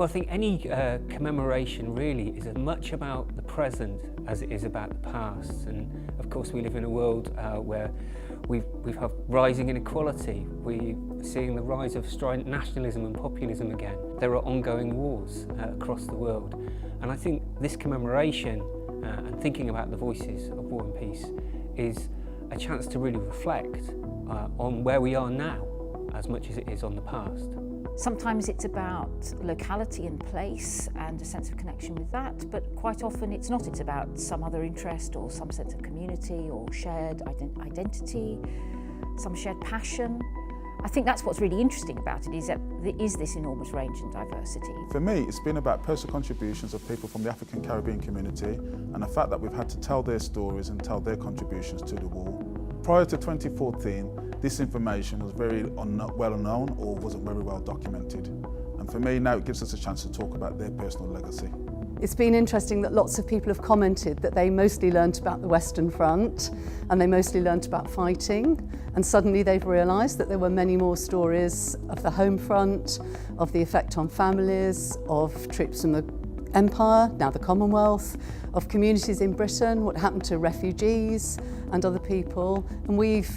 Well, I think any commemoration really is as much about the present as it is about the past. And of course we live in a world where we've had rising inequality. We're seeing the rise of strident nationalism and populism again. There are ongoing wars across the world. And I think this commemoration and thinking about the voices of War and Peace is a chance to really reflect on where we are now as much as it is on the past. Sometimes it's about locality and place and a sense of connection with that, but quite often it's not. It's about some other interest or some sense of community or shared identity, some shared passion. I think that's what's really interesting about it, is that there is this enormous range and diversity. For me, it's been about personal contributions of people from the African Caribbean community and the fact that we've had to tell their stories and tell their contributions to the war. Prior to 2014, this information was very well known or wasn't very well documented. And for me, now it gives us a chance to talk about their personal legacy. It's been interesting that lots of people have commented that they mostly learnt about the Western Front and they mostly learnt about fighting, and suddenly they've realised that there were many more stories of the home front, of the effect on families, of troops from the Empire, now the Commonwealth, of communities in Britain, what happened to refugees and other people, and we've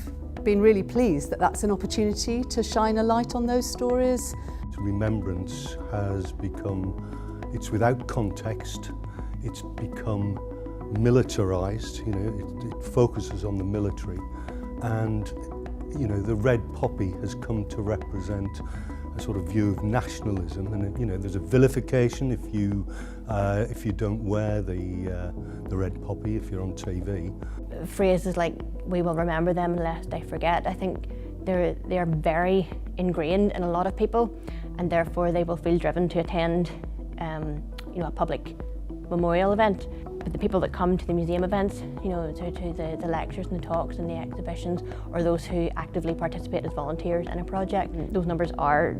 been really pleased that that's an opportunity to shine a light on those stories. Remembrance has become, it's without context, it's become militarised, it focuses on the military, and the red poppy has come to represent a sort of view of nationalism, and there's a vilification if you don't wear the red poppy if you're on TV. Phrases like "we will remember them unless they forget," I think they're very ingrained in a lot of people, and therefore they will feel driven to attend a public memorial event. But the people that come to the museum events, to the lectures and the talks and the exhibitions, or those who actively participate as volunteers in a project, those numbers are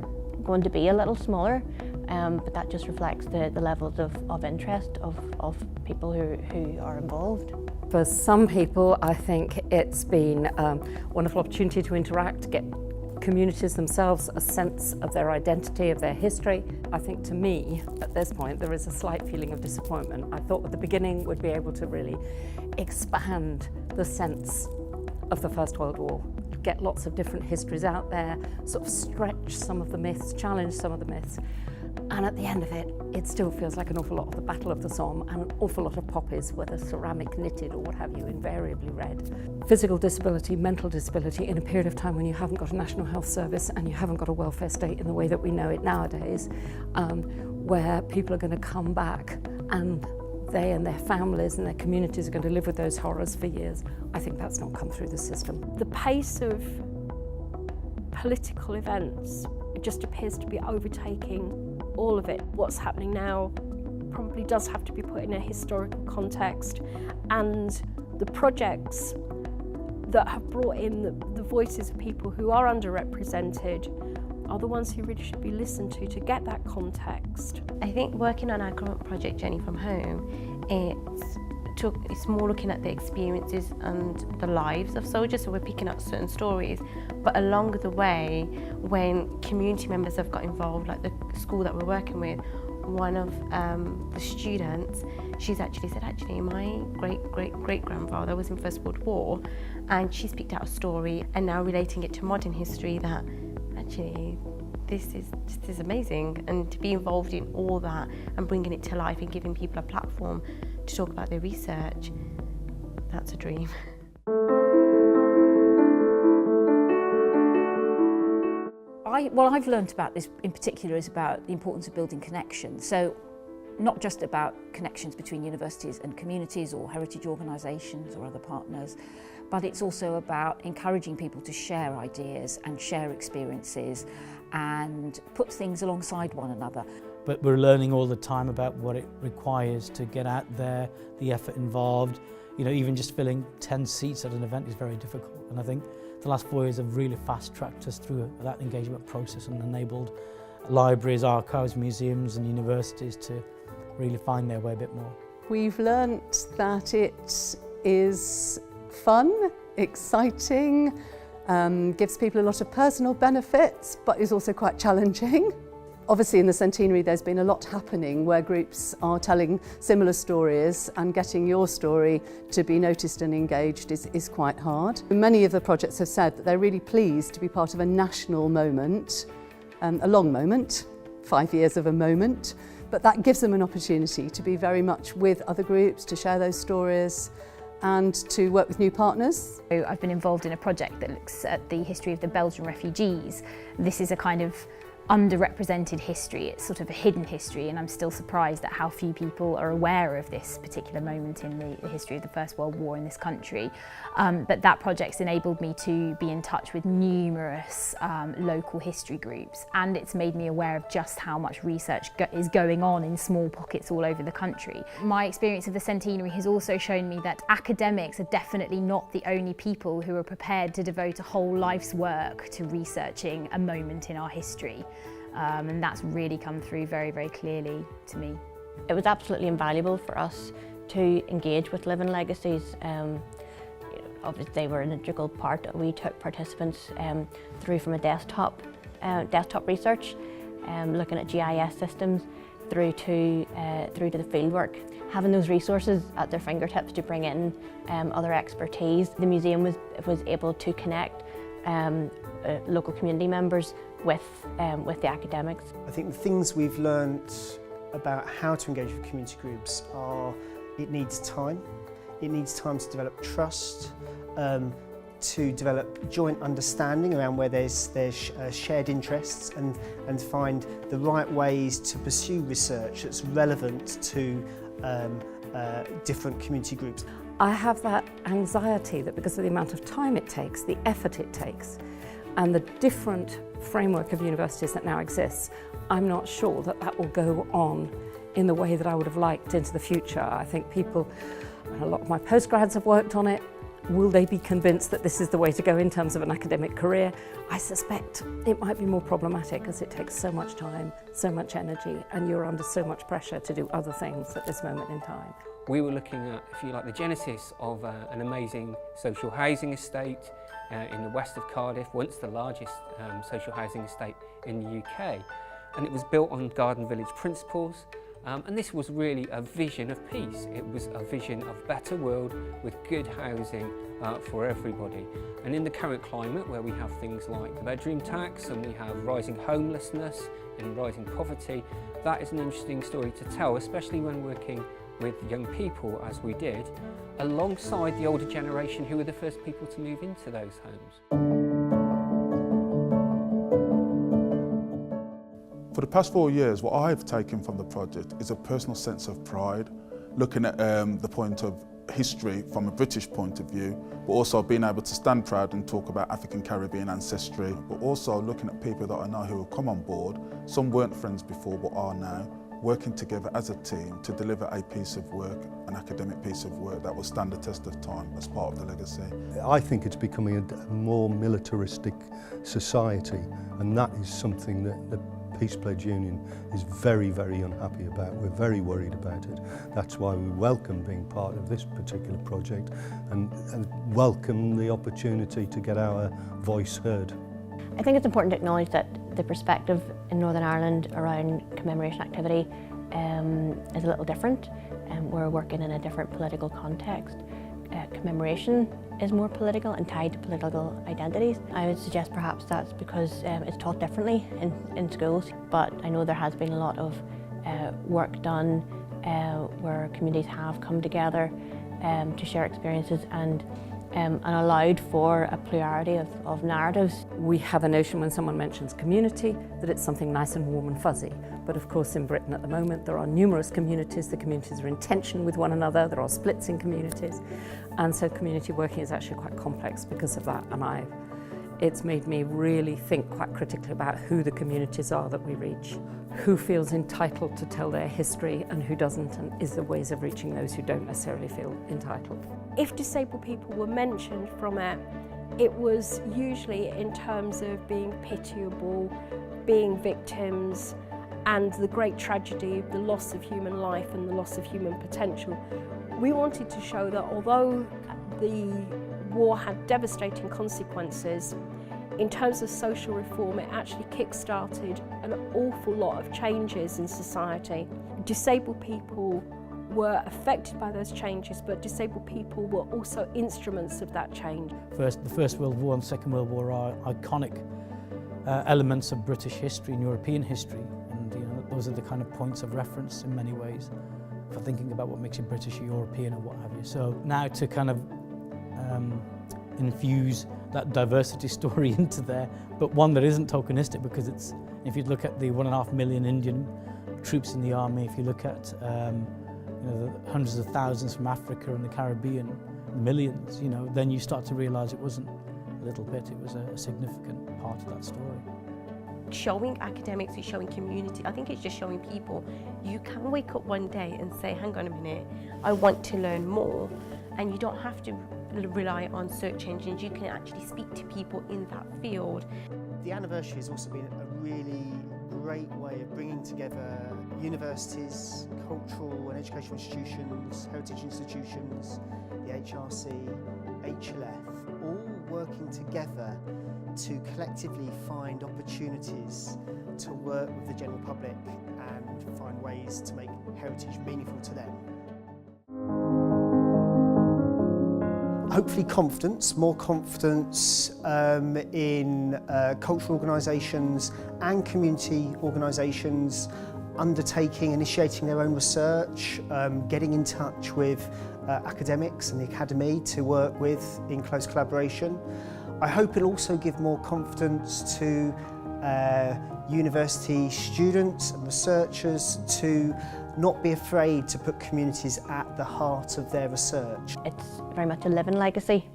going to be a little smaller, but that just reflects the levels of interest of people who are involved. For some people, I think it's been a wonderful opportunity to interact, get communities themselves a sense of their identity, of their history. I think to me, at this point, there is a slight feeling of disappointment. I thought at the beginning we'd be able to really expand the sense of the First World War, get lots of different histories out there, sort of stretch some of the myths, challenge some of the myths. And at the end of it, it still feels like an awful lot of the Battle of the Somme and an awful lot of poppies, whether ceramic, knitted or what have you, invariably red. Physical disability, mental disability in a period of time when you haven't got a national health service and you haven't got a welfare state in the way that we know it nowadays, where people are going to come back and they and their families and their communities are going to live with those horrors for years. I think that's not come through the system. The pace of political events, it just appears to be overtaking all of it. What's happening now probably does have to be put in a historical context, and the projects that have brought in the voices of people who are underrepresented are the ones who really should be listened to get that context. I think working on our current project, Journey from Home, it's more looking at the experiences and the lives of soldiers, so we're picking up certain stories, but along the way, when community members have got involved, like the school that we're working with, one of the students, she's actually said, my great-great-great-grandfather was in First World War, and she's picked out a story and now relating it to modern history that actually this is amazing, and to be involved in all that and bringing it to life and giving people a platform to talk about their research, that's a dream. What I've learnt about this in particular is about the importance of building connections. So not just about connections between universities and communities or heritage organisations or other partners, but it's also about encouraging people to share ideas and share experiences and put things alongside one another. But we're learning all the time about what it requires to get out there, the effort involved. Even just filling 10 seats at an event is very difficult. And I think the last 4 years have really fast-tracked us through that engagement process and enabled libraries, archives, museums and universities to really find their way a bit more. We've learnt that it is fun, exciting, gives people a lot of personal benefits, but is also quite challenging. Obviously in the centenary there's been a lot happening where groups are telling similar stories, and getting your story to be noticed and engaged is quite hard. Many of the projects have said that they're really pleased to be part of a national moment, a long moment, 5 years of a moment, but that gives them an opportunity to be very much with other groups, to share those stories and to work with new partners. I've been involved in a project that looks at the history of the Belgian refugees. This is a kind of underrepresented history. It's sort of a hidden history, and I'm still surprised at how few people are aware of this particular moment in the history of the First World War in this country. But that project's enabled me to be in touch with numerous local history groups, and it's made me aware of just how much research is going on in small pockets all over the country. My experience of the centenary has also shown me that academics are definitely not the only people who are prepared to devote a whole life's work to researching a moment in our history. And that's really come through very, very clearly to me. It was absolutely invaluable for us to engage with Living Legacies. Obviously they were an integral part. We took participants through from a desktop research, looking at GIS systems, through to the fieldwork. Having those resources at their fingertips to bring in other expertise. The museum was able to connect local community members with the academics. I think the things we've learnt about how to engage with community groups are it needs time. It needs time to develop trust, to develop joint understanding around where there's shared interests, and find the right ways to pursue research that's relevant to different community groups. I have that anxiety that because of the amount of time it takes, the effort it takes, and the different framework of universities that now exists, I'm not sure that that will go on in the way that I would have liked into the future. I think people, a lot of my postgrads have worked on it. Will they be convinced that this is the way to go in terms of an academic career? I suspect it might be more problematic because it takes so much time, so much energy, and you're under so much pressure to do other things at this moment in time. We were looking at, if you like, the genesis of an amazing social housing estate in the west of Cardiff, once the largest social housing estate in the UK. And it was built on Garden Village principles. And this was really a vision of peace. It was a vision of a better world with good housing for everybody. And in the current climate, where we have things like the bedroom tax and we have rising homelessness and rising poverty, that is an interesting story to tell, especially when working with young people, as we did, alongside the older generation who were the first people to move into those homes. For the past 4 years, what I've taken from the project is a personal sense of pride, looking at the point of history from a British point of view, but also being able to stand proud and talk about African Caribbean ancestry, but also looking at people that I know who have come on board. Some weren't friends before but are now, working together as a team to deliver a piece of work, an academic piece of work that will stand the test of time as part of the legacy. I think it's becoming a more militaristic society, and that is something that the Peace Pledge Union is very, very unhappy about. We're very worried about it. That's why we welcome being part of this particular project and welcome the opportunity to get our voice heard. I think it's important to acknowledge that the perspective in Northern Ireland around commemoration activity is a little different. We're working in a different political context. Commemoration is more political and tied to political identities. I would suggest perhaps that's because it's taught differently in schools, but I know there has been a lot of work done where communities have come together to share experiences and allowed for a plurality of narratives. We have a notion when someone mentions community that it's something nice and warm and fuzzy. But of course in Britain at the moment there are numerous communities. The communities are in tension with one another. There are splits in communities. And so community working is actually quite complex because of that. And it's made me really think quite critically about who the communities are that we reach, who feels entitled to tell their history and who doesn't, and is there ways of reaching those who don't necessarily feel entitled. If disabled people were mentioned from it, it was usually in terms of being pitiable, being victims, and the great tragedy of the loss of human life and the loss of human potential. We wanted to show that although the war had devastating consequences, in terms of social reform, it actually kick-started an awful lot of changes in society. Disabled people were affected by those changes, but disabled people were also instruments of that change. The First World War and Second World War are iconic elements of British history and European history, and those are the kind of points of reference in many ways for thinking about what makes you British or European or what have you. So now to kind of infuse that diversity story into there, but one that isn't tokenistic, because it's, if you look at the 1.5 million Indian troops in the army, if you look at the hundreds of thousands from Africa and the Caribbean, millions, then you start to realise it wasn't a little bit, it was a significant part of that story. Showing academics is showing community. I think it's just showing people you can wake up one day and say, hang on a minute, I want to learn more, and you don't have to rely on search engines. You can actually speak to people in that field. The anniversary has also been a really great way of bringing together universities, cultural and educational institutions, heritage institutions, the HRC, HLF, all working together to collectively find opportunities to work with the general public and find ways to make heritage meaningful to them. Hopefully confidence, more confidence in cultural organisations and community organisations initiating their own research, getting in touch with academics and the academy to work with in close collaboration. I hope it'll also give more confidence to university students and researchers to not be afraid to put communities at the heart of their research. It's very much a living legacy,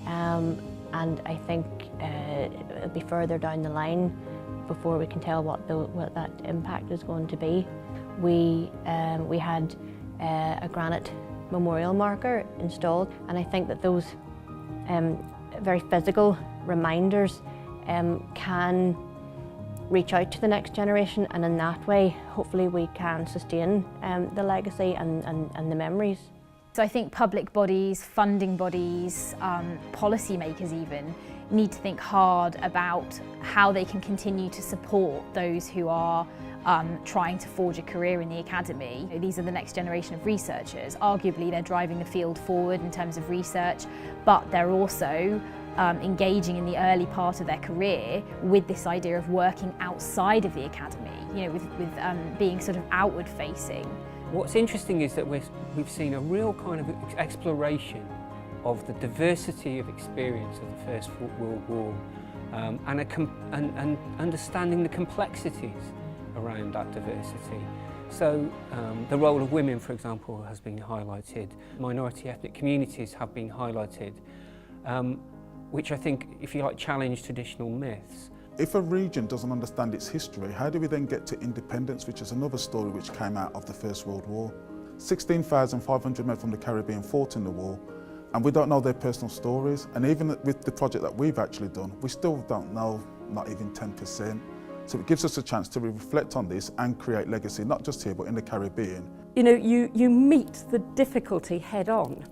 and I think it'll be further down the line before we can tell what that impact is going to be. We had a granite memorial marker installed, and I think that those very physical reminders can reach out to the next generation, and in that way hopefully we can sustain the legacy and the memories. So I think public bodies, funding bodies, policy makers even, need to think hard about how they can continue to support those who are trying to forge a career in the academy. These are the next generation of researchers. Arguably they're driving the field forward in terms of research, but they're also engaging in the early part of their career with this idea of working outside of the academy, with being sort of outward facing. What's interesting is that we've seen a real kind of exploration of the diversity of experience of the First World War and understanding the complexities around that diversity. So the role of women, for example, has been highlighted. Minority ethnic communities have been highlighted, which I think, if you like, challenge traditional myths. If a region doesn't understand its history, how do we then get to independence, which is another story which came out of the First World War? 16,500 men from the Caribbean fought in the war, and we don't know their personal stories. And even with the project that we've actually done, we still don't know, not even 10%. So it gives us a chance to reflect on this and create legacy, not just here, but in the Caribbean. You meet the difficulty head on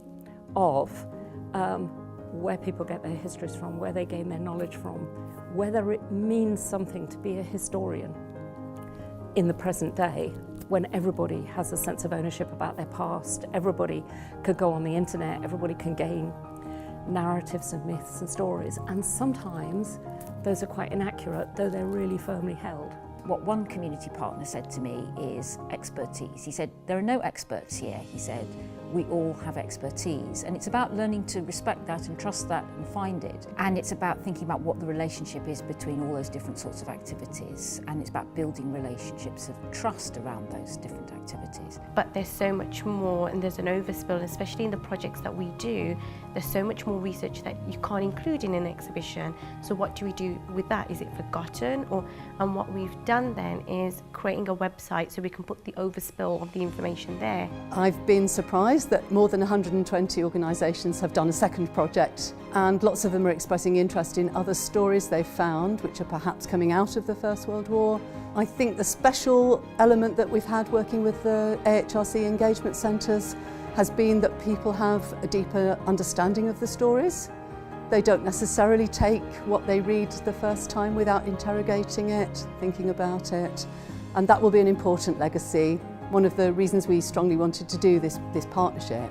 of where people get their histories from, where they gain their knowledge from, whether it means something to be a historian in the present day, when everybody has a sense of ownership about their past. Everybody could go on the internet, everybody can gain narratives and myths and stories, and sometimes those are quite inaccurate, though they're really firmly held. What one community partner said to me is expertise. He said, there are no experts here. He said, we all have expertise, and it's about learning to respect that and trust that and find it. And it's about thinking about what the relationship is between all those different sorts of activities, and it's about building relationships of trust around those different activities. But there's so much more, and there's an overspill, especially in the projects that we do. There's so much more research that you can't include in an exhibition. So what do we do with that? Is it forgotten? And what we've done then is creating a website so we can put the overspill of the information there. I've been surprised that more than 120 organisations have done a second project, and lots of them are expressing interest in other stories they've found which are perhaps coming out of the First World War. I think the special element that we've had working with the AHRC engagement centres has been that people have a deeper understanding of the stories, They don't necessarily take what they read the first time without interrogating it, thinking about it, and that will be an important legacy. One of the reasons we strongly wanted to do this partnership